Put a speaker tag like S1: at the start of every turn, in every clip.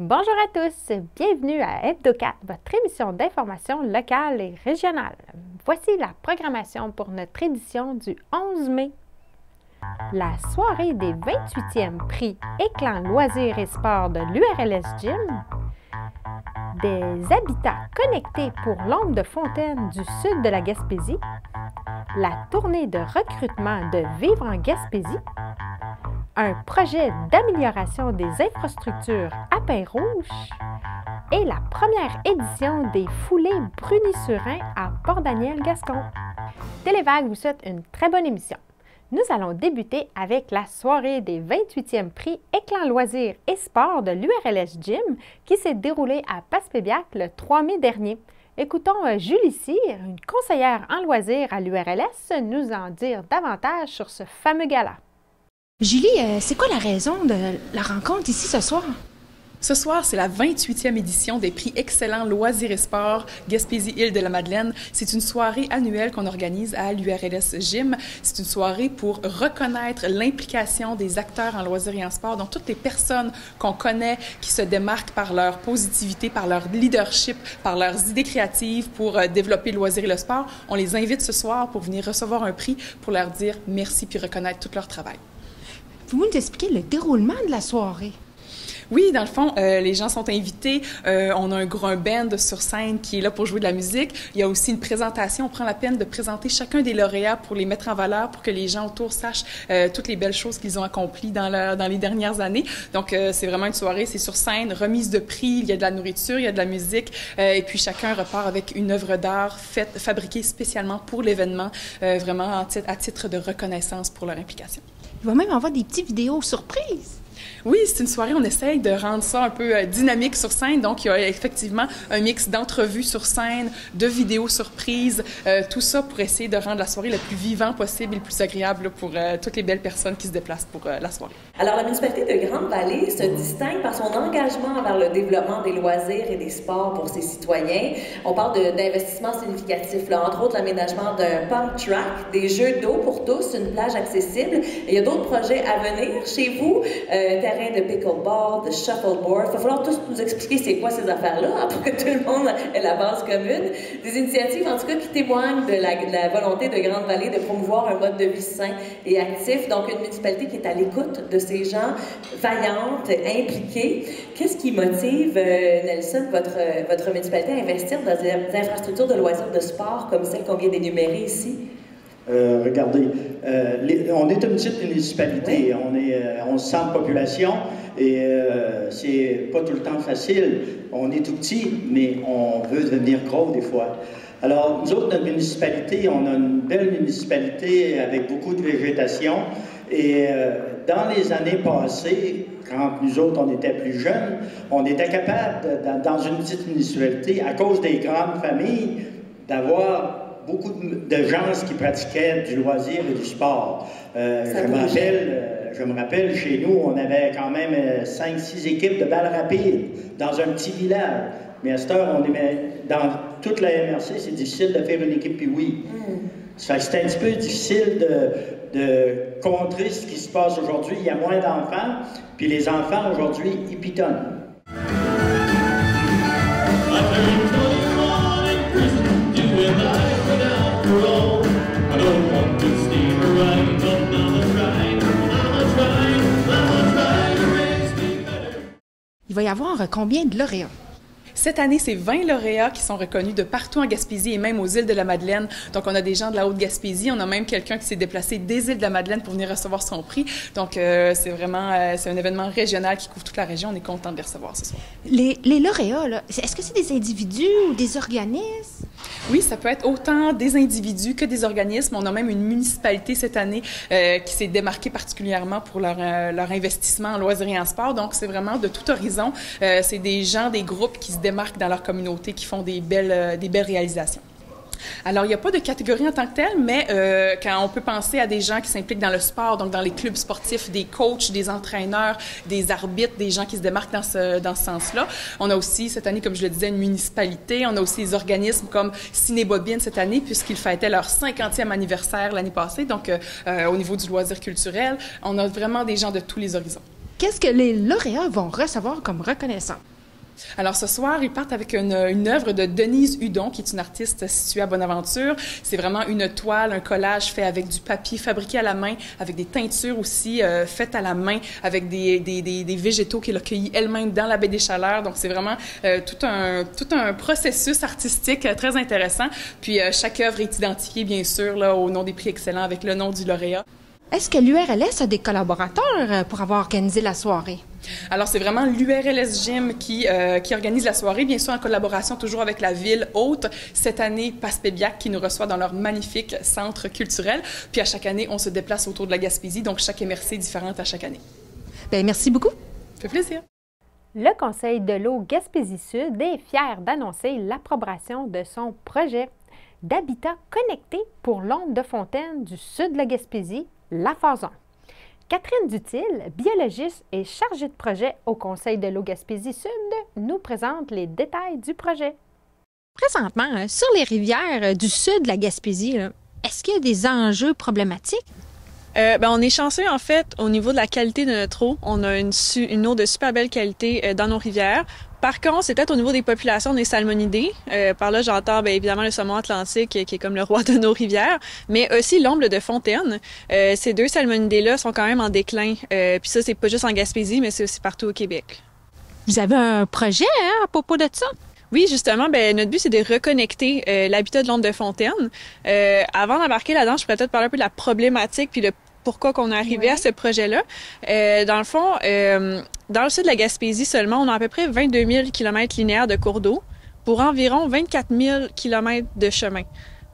S1: Bonjour à tous, bienvenue à Hebdo4, votre émission d'information locale et régionale. Voici la programmation pour notre édition du 11 mai. La soirée des 28e prix Éclan loisirs et sports de l'URLS Gym, des habitats connectés pour l'ombre de fontaine du sud de la Gaspésie, la tournée de recrutement de Vivre en Gaspésie, un projet d'amélioration des infrastructures à Pin-Rouge et la première édition des foulées Bruni-Surin à Port-Daniel-Gascon. Télévague vous souhaite une très bonne émission. Nous allons débuter avec la soirée des 28e prix Éclan loisirs et sports de l'URLS Gym qui s'est déroulée à Passepébiac le 3 mai dernier. Écoutons Julie Cyr, une conseillère en loisirs à l'URLS, nous en dire davantage sur ce fameux gala.
S2: Julie, c'est quoi la raison de la rencontre ici ce soir?
S3: Ce soir, c'est la 28e édition des prix Excellents Loisirs et Sports Gaspésie-Île-de-la-Madeleine. C'est une soirée annuelle qu'on organise à l'URLS Gym. C'est une soirée pour reconnaître l'implication des acteurs en loisirs et en sport, donc toutes les personnes qu'on connaît qui se démarquent par leur positivité, par leur leadership, par leurs idées créatives pour développer le loisir et le sport. On les invite ce soir pour venir recevoir un prix pour leur dire merci puis reconnaître tout leur travail.
S2: Pouvez-vous nous expliquer le déroulement de la soirée?
S3: Oui, dans le fond, les gens sont invités. On a un band sur scène qui est là pour jouer de la musique. Il y a aussi une présentation. On prend la peine de présenter chacun des lauréats pour les mettre en valeur, pour que les gens autour sachent toutes les belles choses qu'ils ont accomplies dans les dernières années. Donc, c'est vraiment une soirée, c'est sur scène, remise de prix, il y a de la nourriture, il y a de la musique, et puis chacun repart avec une œuvre d'art fabriquée spécialement pour l'événement, vraiment à titre de reconnaissance pour leur implication.
S2: Il va même avoir des petites vidéos surprises.
S3: Oui, c'est une soirée, on essaye de rendre ça un peu dynamique sur scène. Donc, il y a effectivement un mix d'entrevues sur scène, de vidéos surprises, tout ça pour essayer de rendre la soirée le plus vivant possible et le plus agréable pour toutes les belles personnes qui se déplacent pour la soirée.
S4: Alors, la municipalité de Grande-Vallée se distingue par son engagement vers le développement des loisirs et des sports pour ses citoyens. On parle d'investissements significatifs, là, entre autres l'aménagement d'un pump track, des jeux d'eau pour tous, une plage accessible. Et il y a d'autres projets à venir chez vous. Terrain de pickleball, de shuffleboard. Il va falloir tous nous expliquer c'est quoi ces affaires-là pour que tout le monde ait la base commune. Des initiatives, en tout cas, qui témoignent de la volonté de Grande-Vallée de promouvoir un mode de vie sain et actif. Donc, une municipalité qui est à l'écoute de ces gens, vaillante, impliquée. Qu'est-ce qui motive, Nelson, votre municipalité à investir dans des infrastructures de loisirs de sport comme celles qu'on vient d'énumérer ici?
S5: Regardez, on est une petite municipalité, oui. On se sent de population et c'est pas tout le temps facile. On est tout petit, mais on veut devenir gros des fois. Alors, nous autres, notre municipalité, on a une belle municipalité avec beaucoup de végétation et dans les années passées, quand nous autres, on était plus jeunes, on était capable, dans une petite municipalité, à cause des grandes familles, d'avoir beaucoup de gens qui pratiquaient du loisir et du sport. Je me rappelle, chez nous, on avait quand même 5-6 équipes de balles rapides dans un petit village. Mais à cette heure, dans toute la MRC, c'est difficile de faire une équipe puis oui. Ça fait que c'est un petit peu difficile de contrer ce qui se passe aujourd'hui. Il y a moins d'enfants, puis les enfants, aujourd'hui, ils pitonnent.
S2: Il va y avoir combien de lauréats?
S3: Cette année, c'est 20 lauréats qui sont reconnus de partout en Gaspésie et même aux îles de la Madeleine. Donc, on a des gens de la Haute-Gaspésie. On a même quelqu'un qui s'est déplacé des îles de la Madeleine pour venir recevoir son prix. Donc, c'est vraiment c'est un événement régional qui couvre toute la région. On est content de les recevoir ce soir.
S2: Les lauréats, là, est-ce que c'est des individus ou des organismes?
S3: Oui, ça peut être autant des individus que des organismes. On a même une municipalité cette année qui s'est démarquée particulièrement pour leur investissement en loisirs et en sport. Donc, c'est vraiment de tout horizon. C'est des gens, des groupes qui se démarquent dans leur communauté, qui font des belles réalisations. Alors, il n'y a pas de catégorie en tant que telle, mais quand on peut penser à des gens qui s'impliquent dans le sport, donc dans les clubs sportifs, des coachs, des entraîneurs, des arbitres, des gens qui se démarquent dans ce sens-là. On a aussi, cette année, comme je le disais, une municipalité. On a aussi des organismes comme Cinébobine cette année, puisqu'ils fêtaient leur 50e anniversaire l'année passée. Donc, au niveau du loisir culturel, on a vraiment des gens de tous les horizons.
S2: Qu'est-ce que les lauréats vont recevoir comme reconnaissance?
S3: Alors ce soir, ils partent avec une œuvre de Denise Hudon, qui est une artiste située à Bonaventure. C'est vraiment une toile, un collage fait avec du papier fabriqué à la main, avec des teintures aussi faites à la main, avec des végétaux qu'elle a cueillis elle-même dans la baie des Chaleurs. Donc c'est vraiment tout un processus artistique très intéressant. Puis chaque œuvre est identifiée bien sûr là, au nom des prix excellents avec le nom du lauréat.
S2: Est-ce que l'URLS a des collaborateurs pour avoir organisé la soirée?
S3: Alors, c'est vraiment l'URLS Gym qui organise la soirée, bien sûr en collaboration toujours avec la ville hôte. Cette année, Passepébiac qui nous reçoit dans leur magnifique centre culturel. Puis à chaque année, on se déplace autour de la Gaspésie, donc chaque MRC est différente à chaque année.
S2: Bien, merci beaucoup.
S3: Ça fait plaisir.
S1: Le Conseil de l'eau Gaspésie-Sud est fier d'annoncer l'approbation de son projet d'habitat connecté pour l'onde de fontaine du sud de la Gaspésie, La Fazon. Catherine Dutil, biologiste et chargée de projet au Conseil de l'eau Gaspésie-Sud, nous présente les détails du projet.
S2: Présentement, sur les rivières du sud de la Gaspésie, est-ce qu'il y a des enjeux problématiques?
S6: On est chanceux, en fait, au niveau de la qualité de notre eau. On a une eau de super belle qualité dans nos rivières. Par contre, c'est peut-être au niveau des populations des salmonidés. Par là, j'entends évidemment le saumon atlantique qui est comme le roi de nos rivières, mais aussi l'omble de fontaine. Ces deux salmonidés-là sont quand même en déclin. Puis ça, c'est pas juste en Gaspésie, mais c'est aussi partout au Québec.
S2: Vous avez un projet à propos de ça?
S6: Oui, justement, notre but, c'est de reconnecter l'habitat de l'omble de fontaine. Avant d'embarquer là-dedans, je pourrais peut-être parler un peu de la problématique puis le pourquoi qu'on est arrivé à ce projet-là. Dans le fond, dans le sud de la Gaspésie seulement, on a à peu près 22 000 km linéaires de cours d'eau pour environ 24 000 km de chemin.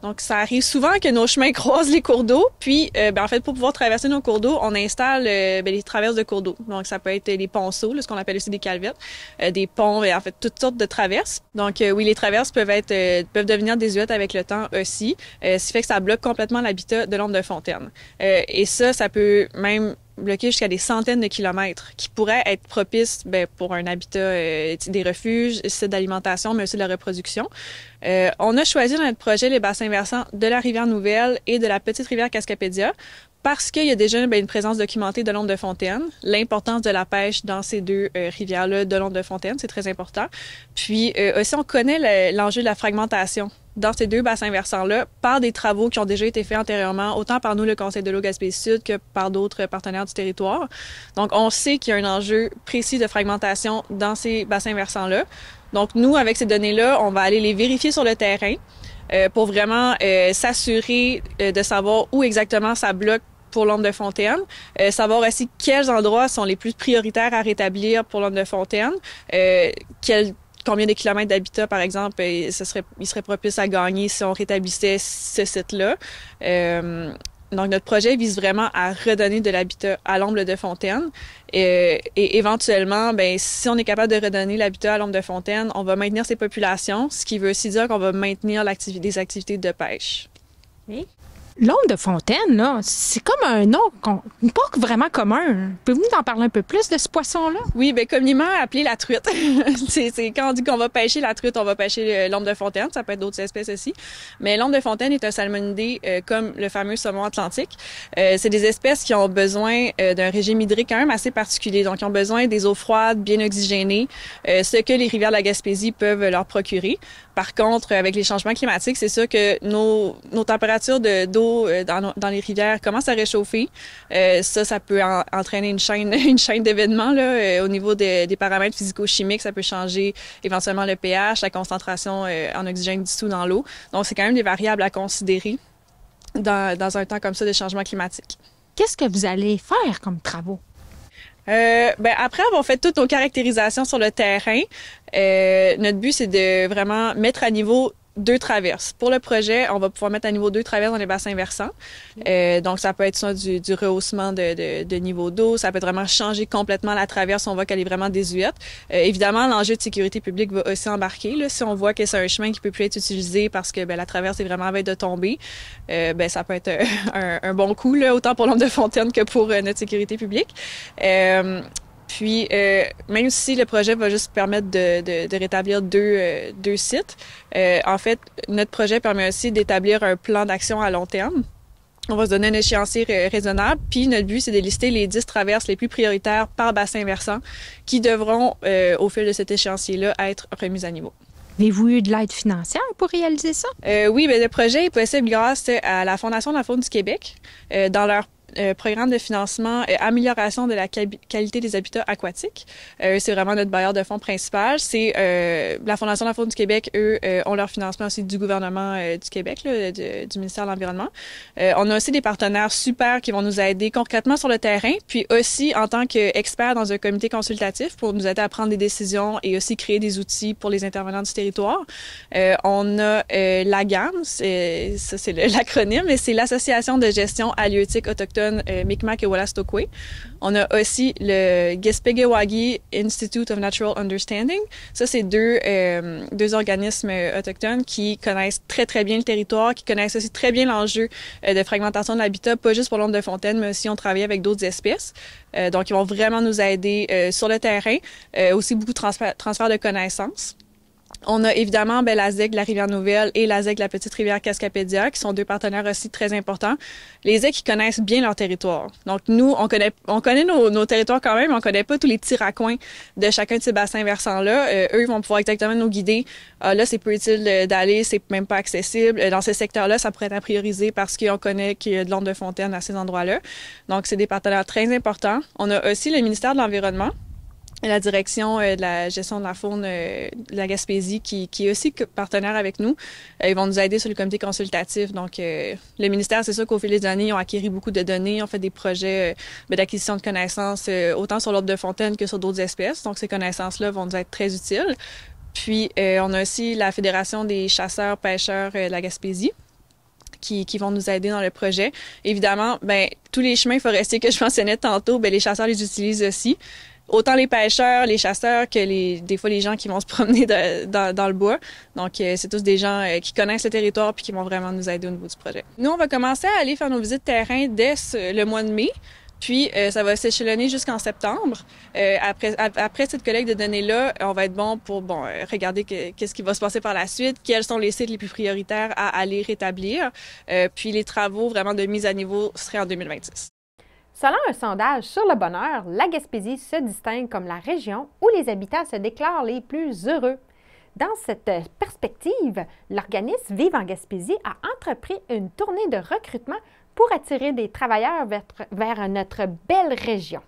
S6: Donc, ça arrive souvent que nos chemins croisent les cours d'eau. Puis, en fait, pour pouvoir traverser nos cours d'eau, on installe les traverses de cours d'eau. Donc, ça peut être des ponceaux, ce qu'on appelle aussi des calvettes, des ponts, et en fait, toutes sortes de traverses. Donc, oui, les traverses peuvent devenir désuètes avec le temps aussi, ce qui fait que ça bloque complètement l'habitat de l'omble de fontaine. Et ça peut même bloquer jusqu'à des centaines de kilomètres qui pourraient être propices pour un habitat, des refuges, sites d'alimentation, mais aussi de la reproduction. On a choisi dans notre projet les bassins versants de la rivière Nouvelle et de la petite rivière Cascapédia parce qu'il y a déjà une présence documentée de l'omble de fontaine. L'importance de la pêche dans ces deux rivières-là de l'omble de fontaine, c'est très important. Puis aussi, on connaît l'enjeu de la fragmentation dans ces deux bassins versants-là par des travaux qui ont déjà été faits antérieurement, autant par nous, le Conseil de l'eau Gaspésie-Sud, que par d'autres partenaires du territoire. Donc, on sait qu'il y a un enjeu précis de fragmentation dans ces bassins versants-là. Donc, nous, avec ces données-là, on va aller les vérifier sur le terrain pour vraiment s'assurer de savoir où exactement ça bloque pour l'omble de fontaine, savoir aussi quels endroits sont les plus prioritaires à rétablir pour l'omble de fontaine, combien de kilomètres d'habitat, par exemple, il serait propice à gagner si on rétablissait ce site-là. Donc, notre projet vise vraiment à redonner de l'habitat à l'omble de fontaine. Et éventuellement, si on est capable de redonner l'habitat à l'omble de fontaine, on va maintenir ces populations, ce qui veut aussi dire qu'on va maintenir des activités de pêche.
S2: Oui. L'omble de fontaine, là, c'est comme un nom pas vraiment commun. Pouvez-vous nous en parler un peu plus de ce poisson-là?
S6: Oui, communément appelé la truite. c'est quand on dit qu'on va pêcher la truite, on va pêcher l'omble de fontaine. Ça peut être d'autres espèces aussi. Mais l'omble de fontaine est un salmonidé comme le fameux saumon atlantique. C'est des espèces qui ont besoin d'un régime hydrique quand même assez particulier. Donc, ils ont besoin des eaux froides, bien oxygénées, ce que les rivières de la Gaspésie peuvent leur procurer. Par contre, avec les changements climatiques, c'est sûr que nos températures d'eau dans les rivières commencent à réchauffer. Ça peut entraîner une chaîne d'événements là, au niveau des paramètres physico-chimiques. Ça peut changer éventuellement le pH, la concentration en oxygène dissous dans l'eau. Donc, c'est quand même des variables à considérer dans un temps comme ça de changement climatique.
S2: Qu'est-ce que vous allez faire comme travaux?
S6: Après avoir fait toutes nos caractérisations sur le terrain, notre but, c'est de vraiment mettre à niveau 2 traverses. Pour le projet, on va pouvoir mettre à niveau 2 traverses dans les bassins versants. Donc, ça peut être soit du rehaussement de niveau d'eau, ça peut vraiment changer complètement la traverse, on voit qu'elle est vraiment désuète. Évidemment, l'enjeu de sécurité publique va aussi embarquer. Là, si on voit que c'est un chemin qui peut plus être utilisé parce que la traverse est vraiment à veille de tomber, ça peut être un bon coup, là, autant pour l'omble de fontaine que pour notre sécurité publique. Puis, même si le projet va juste permettre de rétablir deux sites, en fait, notre projet permet aussi d'établir un plan d'action à long terme. On va se donner un échéancier raisonnable, puis notre but, c'est de lister les 10 traverses les plus prioritaires par bassin versant qui devront, au fil de cet échéancier-là, être remises à niveau.
S2: Avez-vous eu de l'aide financière pour réaliser ça?
S6: Oui, bien, le projet est possible grâce à la Fondation de la faune du Québec dans leur programme de financement amélioration de la qualité des habitats aquatiques. C'est vraiment notre bailleur de fonds principal. C'est la Fondation de la faune du Québec, eux, ont leur financement aussi du gouvernement du Québec, là, du ministère de l'Environnement. On a aussi des partenaires super qui vont nous aider concrètement sur le terrain, puis aussi en tant qu'experts dans un comité consultatif pour nous aider à prendre des décisions et aussi créer des outils pour les intervenants du territoire. On a l'AGAM, c'est l'acronyme, mais c'est l'Association de gestion halieutique autochtone Mi'kmaq et Wolastoqey. On a aussi le Gespegewagi Institute of Natural Understanding. Ça, c'est deux organismes autochtones qui connaissent très, très bien le territoire, qui connaissent aussi très bien l'enjeu de fragmentation de l'habitat, pas juste pour l'onde de fontaine, mais aussi on travaille avec d'autres espèces. Donc, ils vont vraiment nous aider sur le terrain. Aussi beaucoup de transfert de connaissances. On a évidemment la ZEC de la Rivière-Nouvelle et la ZEC de la Petite-Rivière Cascapédia, qui sont deux partenaires aussi très importants. Les ZEC, ils connaissent bien leur territoire. Donc, nous, on connaît nos territoires quand même, mais on connaît pas tous les petits raccoins de chacun de ces bassins versants-là. Eux, ils vont pouvoir exactement nous guider. Là, c'est peu utile d'aller, c'est même pas accessible. Dans ces secteurs-là, ça pourrait être à prioriser parce qu'on connaît qu'il y a de l'onde de fontaine à ces endroits-là. Donc, c'est des partenaires très importants. On a aussi le ministère de l'Environnement, la direction de la gestion de la faune de la Gaspésie qui est aussi partenaire avec nous. Ils vont nous aider sur le comité consultatif. Donc, le ministère, c'est sûr qu'au fil des années, ils ont acquis beaucoup de données, ont fait des projets d'acquisition de connaissances autant sur l'ordre de fontaine que sur d'autres espèces. Donc, ces connaissances-là vont nous être très utiles. Puis, on a aussi la Fédération des chasseurs-pêcheurs de la Gaspésie qui vont nous aider dans le projet. Évidemment, tous les chemins forestiers que je mentionnais tantôt, les chasseurs les utilisent aussi. Autant les pêcheurs, les chasseurs que des fois les gens qui vont se promener dans le bois. Donc, c'est tous des gens qui connaissent le territoire puis qui vont vraiment nous aider au niveau du projet. Nous, on va commencer à aller faire nos visites terrain dès le mois de mai. Puis, ça va s'échelonner jusqu'en septembre. Après cette collecte de données-là, on va être bon pour regarder qu'est-ce qui va se passer par la suite, quels sont les sites les plus prioritaires à aller rétablir. Puis, les travaux vraiment de mise à niveau seraient en 2026.
S1: Selon un sondage sur le bonheur, la Gaspésie se distingue comme la région où les habitants se déclarent les plus heureux. Dans cette perspective, l'organisme Vive en Gaspésie a entrepris une tournée de recrutement pour attirer des travailleurs vers notre belle région.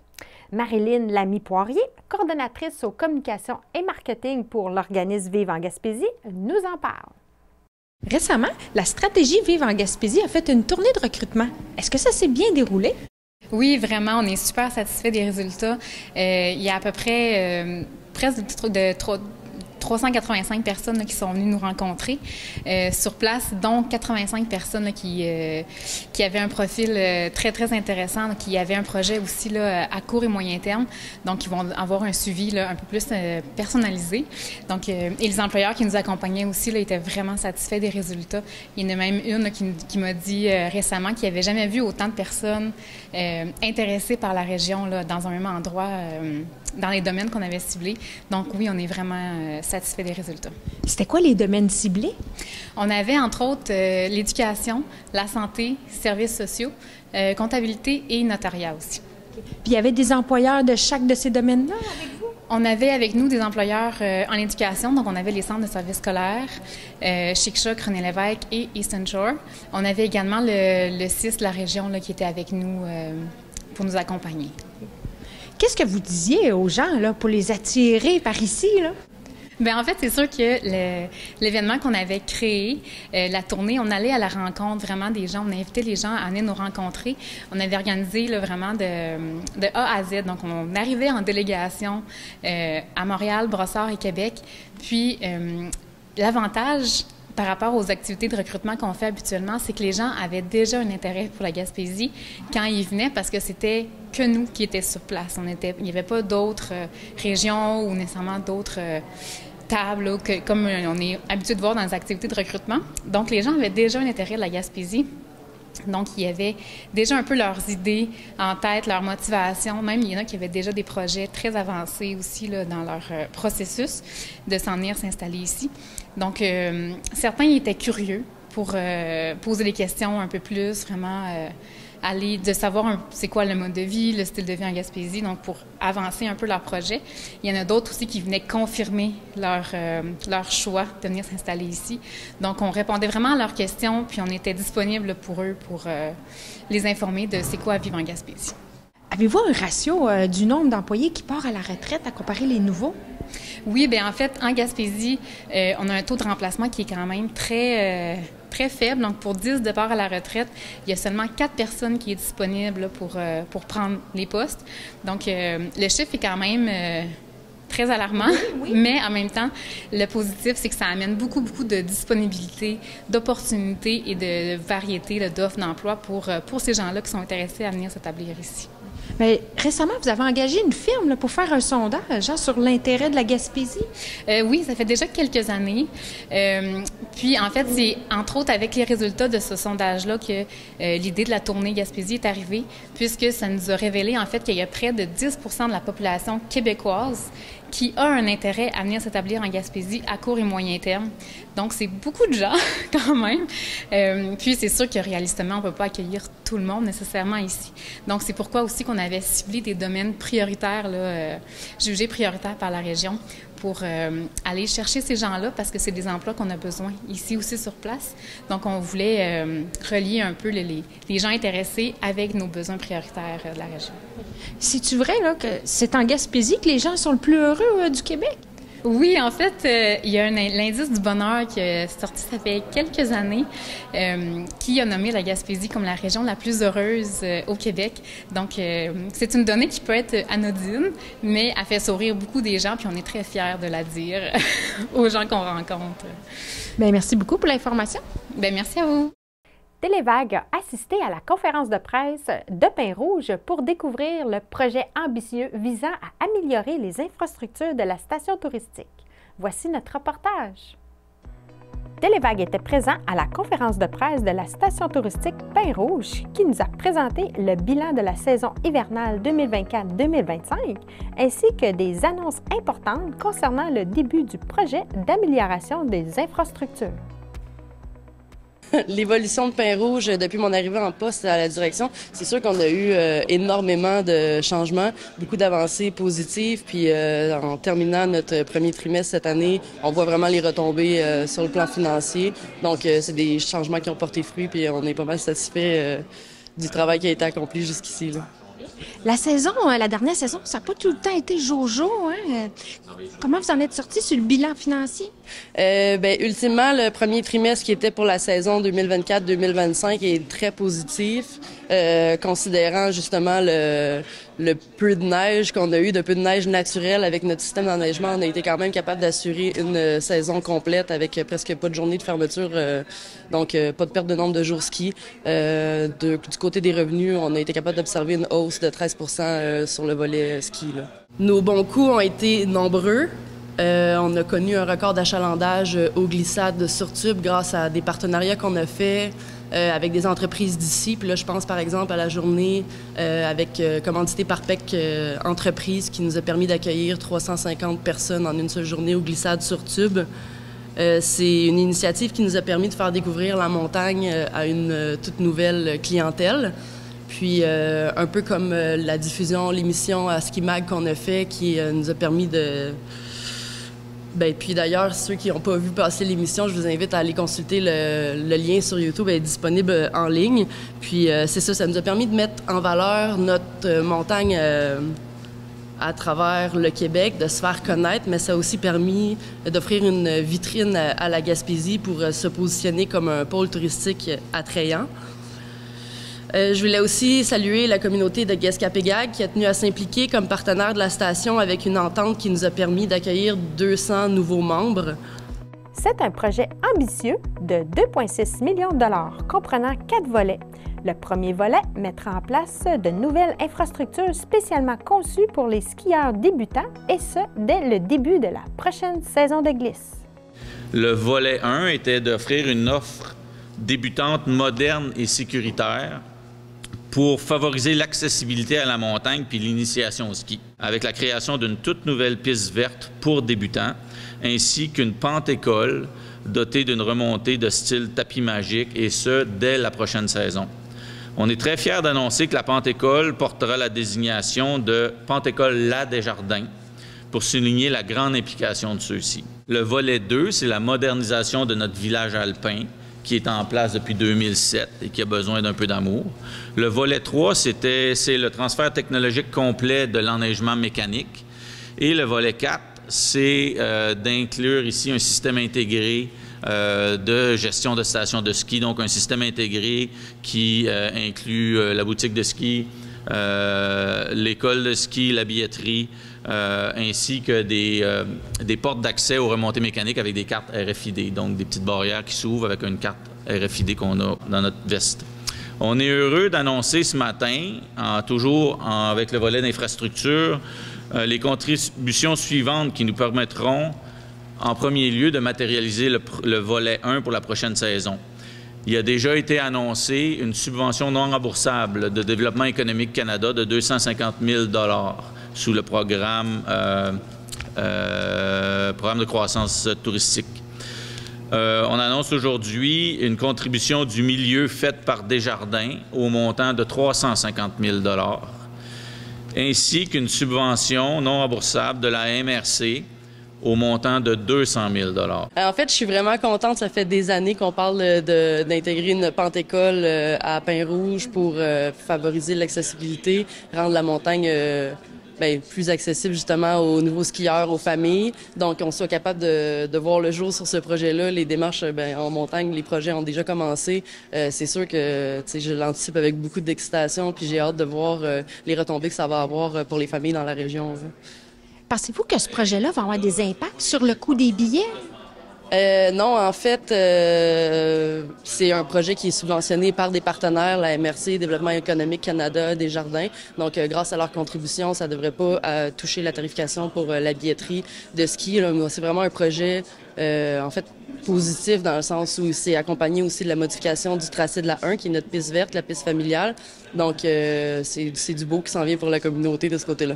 S1: Marilyn Lamy-Poirier, coordonnatrice aux communications et marketing pour l'organisme Vive en Gaspésie, nous en parle.
S2: Récemment, la stratégie Vive en Gaspésie a fait une tournée de recrutement. Est-ce que ça s'est bien déroulé?
S7: Oui, vraiment, on est super satisfait des résultats. Il y a à peu près presque de 385 personnes là, qui sont venues nous rencontrer sur place, dont 85 personnes là, qui avaient un profil très, très intéressant, là, qui avaient un projet aussi là, à court et moyen terme. Donc, ils vont avoir un suivi là, un peu plus personnalisé. Donc, et les employeurs qui nous accompagnaient aussi là, étaient vraiment satisfaits des résultats. Il y en a même une là, qui m'a dit récemment qu'il n'avait jamais vu autant de personnes intéressées par la région là, dans un même endroit, dans les domaines qu'on avait ciblés. Donc, oui, on est vraiment satisfait des résultats.
S2: C'était quoi les domaines ciblés?
S7: On avait, entre autres, l'éducation, la santé, services sociaux, comptabilité et notariat aussi.
S2: Puis il y avait des employeurs de chaque de ces domaines-là avec vous?
S7: On avait avec nous des employeurs en éducation, donc on avait les centres de services scolaires, Chic-Choc, René-Lévesque et Eastern Shore. On avait également le CIS de la région là, qui était avec nous pour nous accompagner.
S2: Qu'est-ce que vous disiez aux gens là, pour les attirer par ici, là?
S7: Bien, en fait, c'est sûr que l'événement qu'on avait créé, la tournée, on allait à la rencontre vraiment des gens. On invitait les gens à venir nous rencontrer. On avait organisé là, vraiment de A à Z. Donc, on arrivait en délégation à Montréal, Brossard et Québec. Puis, l'avantage par rapport aux activités de recrutement qu'on fait habituellement, c'est que les gens avaient déjà un intérêt pour la Gaspésie quand ils venaient parce que c'était que nous qui étions sur place. Il n'y avait pas d'autres régions ou nécessairement d'autres tables là, comme on est habitué de voir dans les activités de recrutement. Donc, les gens avaient déjà un intérêt de la Gaspésie. Donc, il y avait déjà un peu leurs idées en tête, leur motivation. Même, il y en a qui avaient déjà des projets très avancés aussi là, dans leur processus de s'en venir s'installer ici. Donc, certains étaient curieux poser des questions un peu plus, vraiment aller de savoir c'est quoi le mode de vie, le style de vie en Gaspésie, donc pour avancer un peu leur projet. Il y en a d'autres aussi qui venaient confirmer leur choix de venir s'installer ici. Donc, on répondait vraiment à leurs questions, puis on était disponible pour eux pour les informer de c'est quoi vivre en Gaspésie.
S2: Avez-vous un ratio du nombre d'employés qui part à la retraite à comparer les nouveaux?
S7: Oui, bien en fait, en Gaspésie, on a un taux de remplacement qui est quand même très faible. Donc, pour 10 départs à la retraite, il y a seulement 4 personnes qui sont disponibles pour prendre les postes. Donc, le chiffre est quand même très alarmant, oui. Mais en même temps, le positif, c'est que ça amène beaucoup de disponibilité, d'opportunités et de variété d'offres d'emploi pour ces gens-là qui sont intéressés à venir s'établir ici.
S2: Mais récemment, vous avez engagé une firme pour faire un sondage sur l'intérêt de la Gaspésie?
S7: Oui, ça fait déjà quelques années. Puis, en fait, c'est entre autres avec les résultats de ce sondage-là que l'idée de la tournée Gaspésie est arrivée, puisque ça nous a révélé, en fait, qu'il y a près de 10 % de la population québécoise qui a un intérêt à venir s'établir en Gaspésie à court et moyen terme. Donc, c'est beaucoup de gens, quand même. Puis, c'est sûr que réalistement, on ne peut pas accueillir tout le monde nécessairement ici. Donc, c'est pourquoi aussi qu'on avait ciblé des domaines prioritaires, jugés prioritaires par la région, pour aller chercher ces gens-là, parce que c'est des emplois qu'on a besoin ici aussi sur place. Donc, on voulait relier un peu les gens intéressés avec nos besoins prioritaires de la région.
S2: C'est-tu vrai là, que c'est en Gaspésie que les gens sont le plus heureux du Québec?
S7: Oui, en fait, il y a l'indice du bonheur qui est sorti, ça fait quelques années, qui a nommé la Gaspésie comme la région la plus heureuse au Québec. Donc, c'est une donnée qui peut être anodine, mais elle fait sourire beaucoup des gens, puis on est très fiers de la dire aux gens qu'on rencontre.
S2: Bien, merci beaucoup pour l'information.
S7: Bien, merci à vous.
S1: Télévague a assisté à la conférence de presse de Pin-Rouge pour découvrir le projet ambitieux visant à améliorer les infrastructures de la station touristique. Voici notre reportage. Télévague était présent à la conférence de presse de la station touristique Pin-Rouge qui nous a présenté le bilan de la saison hivernale 2024-2025 ainsi que des annonces importantes concernant le début du projet d'amélioration des infrastructures.
S8: L'évolution de Pin-Rouge depuis mon arrivée en poste à la direction, c'est sûr qu'on a eu énormément de changements, beaucoup d'avancées positives. Puis en terminant notre premier trimestre cette année, on voit vraiment les retombées sur le plan financier. Donc c'est des changements qui ont porté fruit, puis on est pas mal satisfait du travail qui a été accompli jusqu'ici, là.
S2: La dernière saison, ça n'a pas tout le temps été jojo, hein? Comment vous en êtes sortis sur le bilan financier?
S8: Ultimement, le premier trimestre qui était pour la saison 2024-2025 est très positif, considérant justement le peu de neige qu'on a eu, de peu de neige naturelle avec notre système d'enneigement. On a été quand même capable d'assurer une saison complète avec presque pas de journée de fermeture, donc pas de perte de nombre de jours ski. Du côté des revenus, on a été capable d'observer une hausse de 13 % sur le volet ski, là. Nos bons coups ont été nombreux. On a connu un record d'achalandage aux glissades sur tube grâce à des partenariats qu'on a faits avec des entreprises d'ici. Puis là, je pense par exemple à la journée commanditée par PEC Entreprises qui nous a permis d'accueillir 350 personnes en une seule journée aux glissades sur tube. C'est une initiative qui nous a permis de faire découvrir la montagne à une toute nouvelle clientèle. Puis, un peu comme la diffusion, l'émission à Ski Mag qu'on a fait, qui nous a permis de... puis d'ailleurs, ceux qui n'ont pas vu passer l'émission, je vous invite à aller consulter le lien sur YouTube, elle est disponible en ligne. Puis, c'est ça nous a permis de mettre en valeur notre montagne à travers le Québec, de se faire connaître, mais ça a aussi permis d'offrir une vitrine à la Gaspésie pour se positionner comme un pôle touristique attrayant. Je voulais aussi saluer la communauté de Guescapégag qui a tenu à s'impliquer comme partenaire de la station avec une entente qui nous a permis d'accueillir 200 nouveaux membres.
S1: C'est un projet ambitieux de 2,6 millions de dollars comprenant 4 volets. Le premier volet mettra en place de nouvelles infrastructures spécialement conçues pour les skieurs débutants et ce, dès le début de la prochaine saison de glisse.
S9: Le volet 1 était d'offrir une offre débutante moderne et sécuritaire pour favoriser l'accessibilité à la montagne puis l'initiation au ski, avec la création d'une toute nouvelle piste verte pour débutants, ainsi qu'une pente-école dotée d'une remontée de style tapis magique, et ce, dès la prochaine saison. On est très fiers d'annoncer que la pente-école portera la désignation de Pente-école La Desjardins pour souligner la grande implication de ceux-ci. Le volet 2, c'est la modernisation de notre village alpin, qui est en place depuis 2007 et qui a besoin d'un peu d'amour. Le volet 3, c'est le transfert technologique complet de l'enneigement mécanique. Et le volet 4, c'est d'inclure ici un système intégré de gestion de stations de ski, donc un système intégré qui inclut la boutique de ski, l'école de ski, la billetterie, ainsi que des portes d'accès aux remontées mécaniques avec des cartes RFID, donc des petites barrières qui s'ouvrent avec une carte RFID qu'on a dans notre veste. On est heureux d'annoncer ce matin, avec le volet d'infrastructure, les contributions suivantes qui nous permettront, en premier lieu, de matérialiser le volet 1 pour la prochaine saison. Il a déjà été annoncé une subvention non remboursable de Développement économique Canada de 250 000 $ sous le programme de croissance touristique. On annonce aujourd'hui une contribution du milieu faite par Desjardins au montant de 350 000 $, ainsi qu'une subvention non remboursable de la MRC au montant de 200 000 $.
S8: En fait, je suis vraiment contente. Ça fait des années qu'on parle d'intégrer une pente-école à Pin-Rouge pour favoriser l'accessibilité, rendre la montagne plus accessible justement aux nouveaux skieurs, aux familles. Donc, on soit capable de voir le jour sur ce projet-là. Les démarches en montagne, les projets ont déjà commencé. C'est sûr que je l'anticipe avec beaucoup d'excitation, puis j'ai hâte de voir les retombées que ça va avoir pour les familles dans la région.
S2: Pensez-vous que ce projet-là va avoir des impacts sur le coût des billets?
S8: Non, en fait, c'est un projet qui est subventionné par des partenaires, la MRC, Développement économique Canada, Desjardins. Donc, grâce à leur contribution, ça ne devrait pas toucher la tarification pour la billetterie de ski. C'est vraiment un projet, en fait, positif dans le sens où c'est accompagné aussi de la modification du tracé de la 1, qui est notre piste verte, la piste familiale. Donc, c'est du beau qui s'en vient pour la communauté de ce côté-là.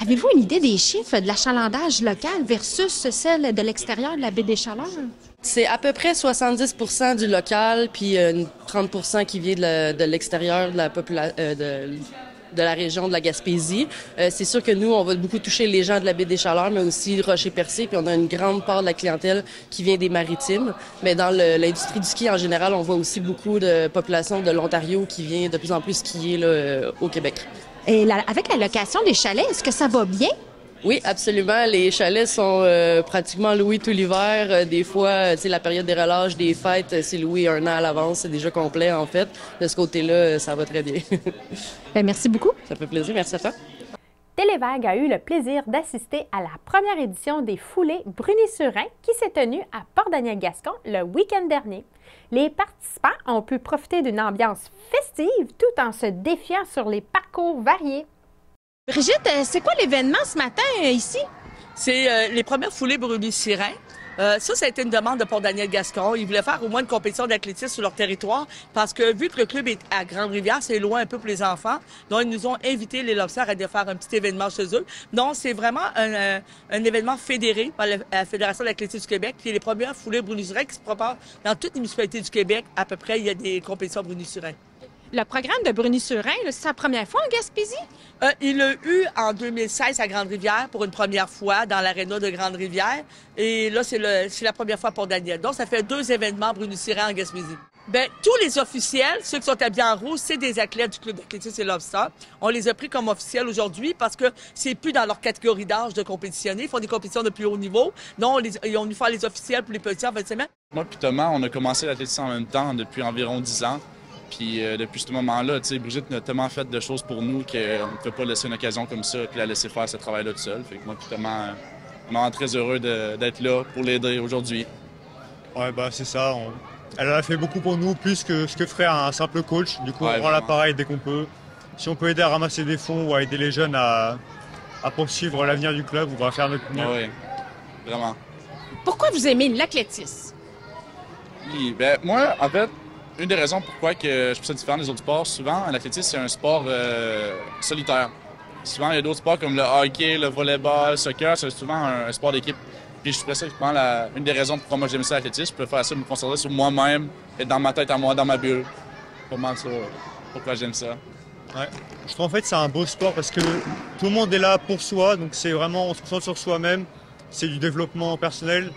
S2: Avez-vous une idée des chiffres de l'achalandage local versus celle de l'extérieur de la baie des Chaleurs?
S8: C'est à peu près 70 % du local, puis 30 % qui vient de l'extérieur de la région de la Gaspésie. C'est sûr que nous, on va beaucoup toucher les gens de la baie des Chaleurs, mais aussi Rocher-Percé, puis on a une grande part de la clientèle qui vient des Maritimes. Mais dans l'industrie du ski, en général, on voit aussi beaucoup de population de l'Ontario qui vient de plus en plus skier là, au Québec.
S2: Et avec la location des chalets, est-ce que ça va bien?
S8: Oui, absolument. Les chalets sont pratiquement loués tout l'hiver. Des fois, la période des relâches, des fêtes, c'est loué un an à l'avance. C'est déjà complet, en fait. De ce côté-là, ça va très bien.
S2: Merci beaucoup.
S8: Ça fait plaisir. Merci à toi.
S1: Télévague a eu le plaisir d'assister à la première édition des Foulées Bruni-Surin qui s'est tenue à Port-Daniel-Gascon le week-end dernier. Les participants ont pu profiter d'une ambiance festive tout en se défiant sur les parcours variés.
S2: Brigitte, c'est quoi l'événement ce matin ici?
S10: C'est les premières Foulées Bruni-Surin. Ça a été une demande de Port-Daniel-Gascon. Ils voulaient faire au moins une compétition d'athlétisme sur leur territoire parce que vu que le club est à Grande-Rivière, c'est loin un peu pour les enfants. Donc, ils nous ont invité, les Lobsters, à faire un petit événement chez eux. Donc, c'est vraiment un événement fédéré par la Fédération d'athlétisme du Québec, qui est les premières Foulées Bruni-Surin qui se préparent dans toutes les municipalités du Québec. À peu près, il y a des compétitions Bruni-Surin.
S2: Le programme de Bruni-Surin, c'est sa première fois en Gaspésie?
S10: Il l'a eu en 2016 à Grande-Rivière pour une première fois dans l'aréna de Grande-Rivière. Et là, c'est la première fois pour Daniel. Donc, ça fait 2 événements Bruni-Surin en Gaspésie. Bien, tous les officiels, ceux qui sont habillés en rouge, c'est des athlètes du club d'athlétisme et Lobster. On les a pris comme officiels aujourd'hui parce que c'est plus dans leur catégorie d'âge de compétitionner. Ils font des compétitions de plus haut niveau. Donc, ils ont dû faire les officiels pour les petits en fin de semaine.
S11: Moi puis Thomas, on a commencé l'athlétisme en même temps depuis environ 10 ans. Puis depuis ce moment-là, Brigitte a tellement fait de choses pour nous qu'on ne peut pas laisser une occasion comme ça et la laisser faire ce travail-là tout seul. Fait que moi puis Thomas, on est vraiment très heureux d'être là pour l'aider aujourd'hui.
S12: Ouais, c'est ça. Elle a fait beaucoup pour nous, plus que ce que ferait un simple coach. Du coup, on rend l'appareil dès qu'on peut. Si on peut aider à ramasser des fonds ou à aider les jeunes à poursuivre l'avenir du club, on va faire notre mieux.
S11: Oui, vraiment.
S2: Pourquoi vous aimez l'athlétisme?
S11: Oui, moi, en fait, une des raisons pourquoi que je trouve ça différent des autres sports, souvent, l'athlétisme, c'est un sport solitaire. Souvent, il y a d'autres sports comme le hockey, le volleyball, le soccer, c'est souvent un sport d'équipe. Puis je trouvais ça une des raisons pourquoi moi j'aime ça l'athlétisme. Je peux faire ça, me concentrer sur moi-même, être dans ma tête à moi, dans ma bulle. Comment ça, pourquoi j'aime ça.
S12: Ouais. Je trouve en fait c'est un beau sport parce que tout le monde est là pour soi, donc c'est vraiment, on se concentre sur soi-même, c'est du développement personnel.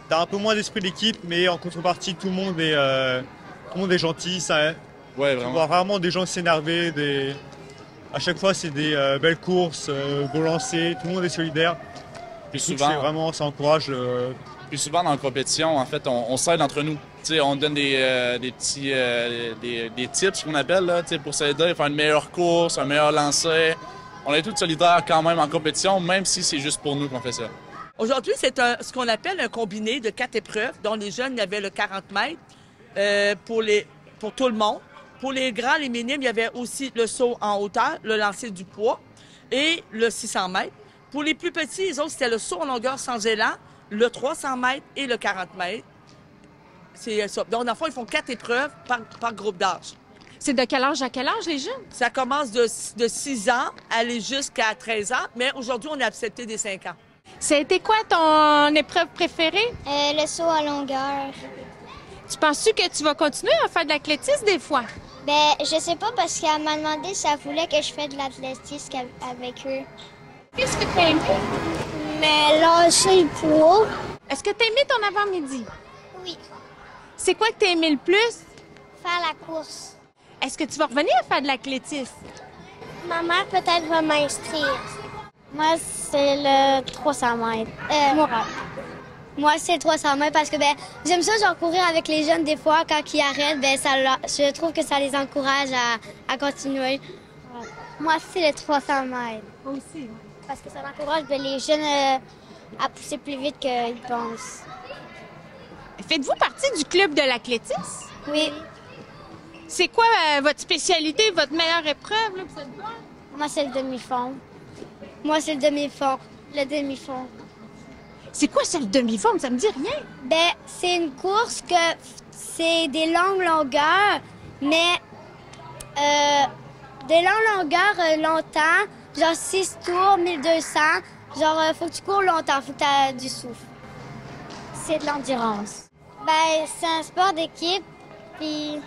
S12: T'as un peu moins d'esprit d'équipe, mais en contrepartie, tout le monde est gentil. Ça,
S11: ouais, vraiment.
S12: Tu vois rarement des gens s'énerver. À chaque fois, c'est des belles courses, beaux lancers, tout le monde est solidaire.
S11: Puis souvent,
S12: ça encourage.
S11: Puis souvent dans la compétition, en fait, on s'aide entre nous. T'sais, on donne des petits des tips qu'on appelle là, pour s'aider à faire une meilleure course, un meilleur lancer. On est tous solidaires quand même en compétition, même si c'est juste pour nous qu'on fait ça.
S10: Aujourd'hui, c'est ce qu'on appelle un combiné de 4 épreuves, dont les jeunes, il y avait le 40 mètres pour tout le monde. Pour les grands, les minimes, il y avait aussi le saut en hauteur, le lancer du poids et le 600 mètres. Pour les plus petits, les autres, c'était le saut en longueur sans élan, le 300 mètres et le 40 mètres. C'est ça. Donc, dans le fond, ils font 4 épreuves par groupe d'âge.
S2: C'est de quel âge à quel âge, les jeunes?
S10: Ça commence de 6 ans, aller jusqu'à 13 ans, mais aujourd'hui, on a accepté des 5 ans.
S2: C'était quoi ton épreuve préférée?
S13: Le saut à longueur.
S2: Tu penses-tu que tu vas continuer à faire de l'athlétisme des fois?
S13: Ben, je sais pas parce qu'elle m'a demandé si elle voulait que je fasse de l'athlétisme avec eux.
S2: Qu'est-ce que t'as aimé?
S13: Mais lâcher le poids.
S2: Est-ce que t'as aimé ton avant-midi?
S13: Oui.
S2: C'est quoi que t'as aimé le plus?
S13: Faire la course.
S2: Est-ce que tu vas revenir à faire de l'athlétisme?
S13: Ma mère peut-être va m'inscrire. Moi, c'est le 300 mètres. Moi, c'est le 300 mètres parce que j'aime ça, genre courir avec les jeunes des fois. Quand ils arrêtent, je trouve que ça les encourage à continuer. Ouais. Moi, c'est le 300 mètres.
S2: Moi aussi.
S13: Parce que ça encourage les jeunes à pousser plus vite qu'ils pensent.
S2: Faites-vous partie du club de l'athlétisme?
S13: Oui.
S2: C'est quoi votre spécialité, votre meilleure épreuve? Là, pour cette fois?
S13: Moi, c'est le demi-fond. Moi, c'est le demi-fond. Le demi-fond.
S2: C'est quoi, c'est le demi-fond? Ça me dit rien.
S13: Ben, c'est une course que c'est des longues longueurs, mais des longues longueurs longtemps, genre 6 tours, 1200. Genre, faut que tu cours longtemps, faut que tu aies du souffle. C'est de l'endurance. Ben, c'est un sport d'équipe, puis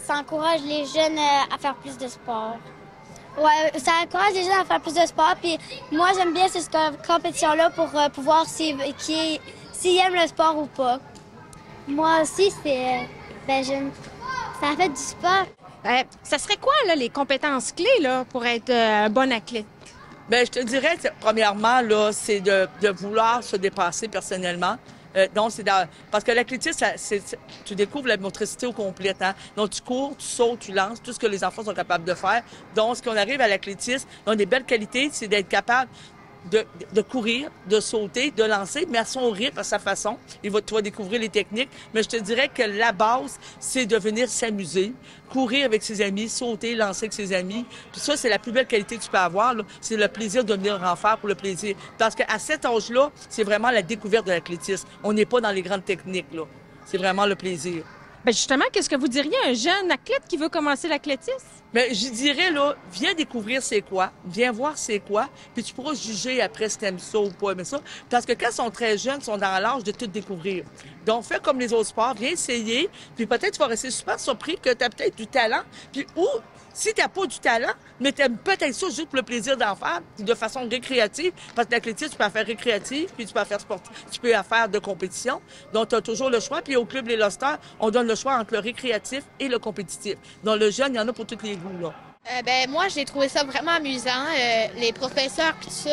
S13: ça encourage les jeunes à faire plus de sport. Ouais, ça encourage les jeunes à faire plus de sport, puis moi, j'aime bien cette compétition-là pour pouvoir s'ils aiment le sport ou pas. Moi aussi, ça fait du sport.
S2: Ça serait quoi, là, les compétences clés là, pour être un bon athlète?
S10: Bien, je te dirais, premièrement, là, c'est de vouloir se dépasser personnellement. Donc, parce que l'athlétisme, tu découvres la motricité au complet. Hein? Donc, tu cours, tu sautes, tu lances, tout ce que les enfants sont capables de faire. Donc, ce qu'on arrive à l'athlétisme, dans des belles qualités, c'est d'être capable de courir, de sauter, de lancer, mais à son rythme, à sa façon. Tu vas découvrir les techniques. Mais je te dirais que la base, c'est de venir s'amuser, courir avec ses amis, sauter, lancer avec ses amis. Puis ça, c'est la plus belle qualité que tu peux avoir. C'est le plaisir de venir en faire pour le plaisir. Parce qu'à cet âge-là, c'est vraiment la découverte de l'athlétisme. On n'est pas dans les grandes techniques, là. C'est vraiment le plaisir.
S2: Bien justement, qu'est-ce que vous diriez à un jeune athlète qui veut commencer l'athlétisme?
S10: Bien, je dirais, là, viens découvrir c'est quoi, viens voir c'est quoi, puis tu pourras juger après si t'aimes ça ou pas aimer ça. Parce que quand ils sont très jeunes, ils sont dans l'âge de tout découvrir. Donc, fais comme les autres sports, viens essayer, puis peut-être tu vas rester super surpris que tu as peut-être du talent, puis ou si tu n'as pas du talent, mais tu aimes peut-être ça juste pour le plaisir d'en faire, de façon récréative, parce que l'athlétisme, tu peux la faire récréative, puis tu peux la faire sportive, tu peux la faire de compétition. Donc, tu as toujours le choix. Puis au Club Les Losters, on donne le choix entre le récréatif et le compétitif. Donc, le jeune, il y en a pour tous les goûts, là.
S14: Moi, j'ai trouvé ça vraiment amusant. Les professeurs, puis tout ça,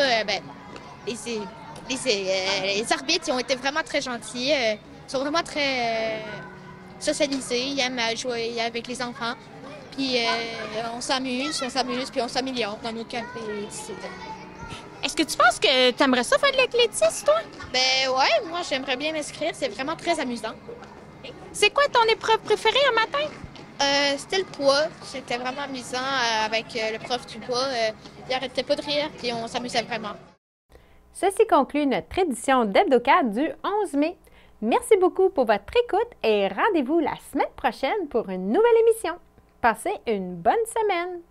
S14: les arbitres, ils ont été vraiment très gentils. Ils sont vraiment très socialisés. Ils aiment jouer avec les enfants. Puis on s'amuse, puis on s'améliore dans nos cafés ici.
S2: Est-ce que tu penses que tu aimerais ça faire de l'athlétisme, toi?
S14: Ben ouais, moi j'aimerais bien m'inscrire, c'est vraiment très amusant.
S2: C'est quoi ton épreuve préférée un matin?
S14: C'était le poids, c'était vraiment amusant avec le prof du poids. Il arrêtait pas de rire, puis on s'amusait vraiment.
S1: Ceci conclut notre édition d'Hebdocat du 11 mai. Merci beaucoup pour votre écoute et rendez-vous la semaine prochaine pour une nouvelle émission. Passez une bonne semaine!